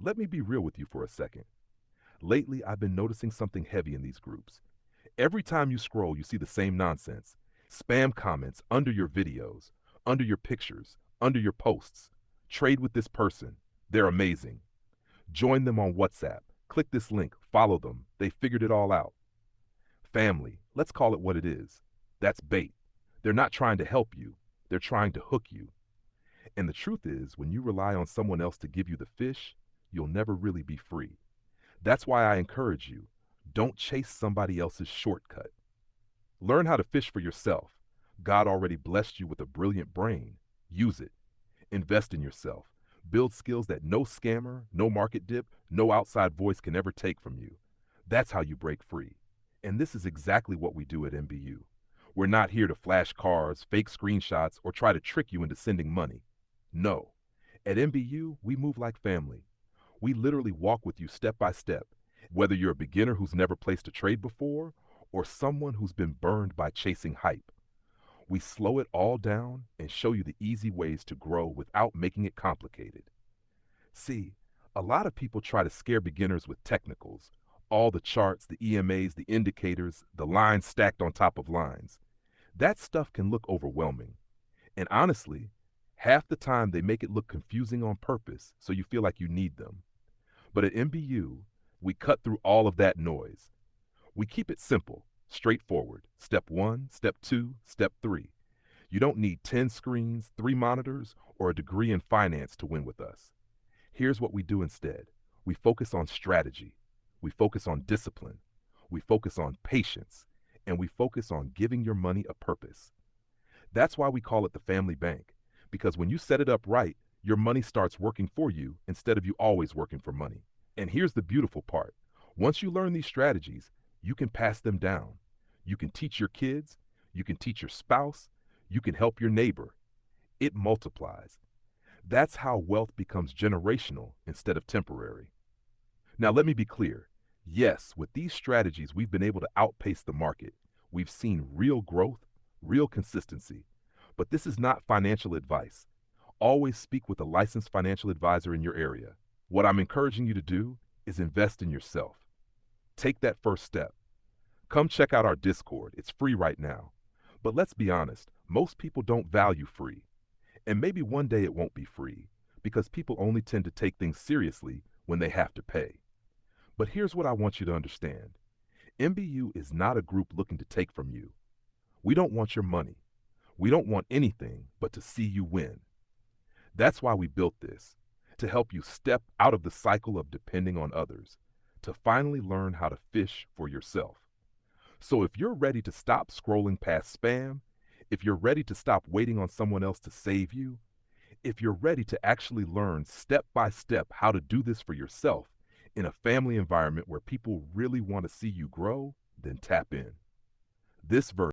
Let me be real with you for a second. Lately, I've been noticing something heavy in these groups. Every time you scroll, you see the same nonsense. Spam comments under your videos, under your pictures, under your posts. Trade with this person. They're amazing. Join them on WhatsApp. Click this link. Follow them. They figured it all out. Family, let's call it what it is. That's bait. They're not trying to help you. They're trying to hook you. And the truth is, when you rely on someone else to give you the fish, you'll never really be free. That's why I encourage you, don't chase somebody else's shortcut. Learn how to fish for yourself. God already blessed you with a brilliant brain. Use it. Invest in yourself. Build skills that no scammer, no market dip, no outside voice can ever take from you. That's how you break free. And this is exactly what we do at MBU. We're not here to flash cars, fake screenshots, or try to trick you into sending money. No. At MBU, we move like family. We literally walk with you step by step, whether you're a beginner who's never placed a trade before or someone who's been burned by chasing hype. We slow it all down and show you the easy ways to grow without making it complicated. See, a lot of people try to scare beginners with technicals, all the charts, the EMAs, the indicators, the lines stacked on top of lines. That stuff can look overwhelming. And honestly, half the time they make it look confusing on purpose so you feel like you need them. But at MBU, we cut through all of that noise. We keep it simple, straightforward. Step 1, step 2, step 3. You don't need 10 screens, 3 monitors, or a degree in finance to win with us. Here's what we do instead. We focus on strategy. We focus on discipline. We focus on patience. And we focus on giving your money a purpose. That's why we call it the family bank. Because when you set it up right, your money starts working for you instead of you always working for money. And here's the beautiful part. Once you learn these strategies, you can pass them down. You can teach your kids. You can teach your spouse. You can help your neighbor. It multiplies. That's how wealth becomes generational instead of temporary. Now, let me be clear. Yes, with these strategies, we've been able to outpace the market. We've seen real growth, real consistency. But this is not financial advice. Always speak with a licensed financial advisor in your area. What I'm encouraging you to do is invest in yourself. Take that first step. Come check out our Discord. It's free right now. But let's be honest, most people don't value free. And maybe one day it won't be free, because people only tend to take things seriously when they have to pay. But here's what I want you to understand. MBU is not a group looking to take from you. We don't want your money. We don't want anything but to see you win. That's why we built this, to help you step out of the cycle of depending on others, to finally learn how to fish for yourself. So if you're ready to stop scrolling past spam, if you're ready to stop waiting on someone else to save you, if you're ready to actually learn step by step how to do this for yourself in a family environment where people really want to see you grow, then tap in. This version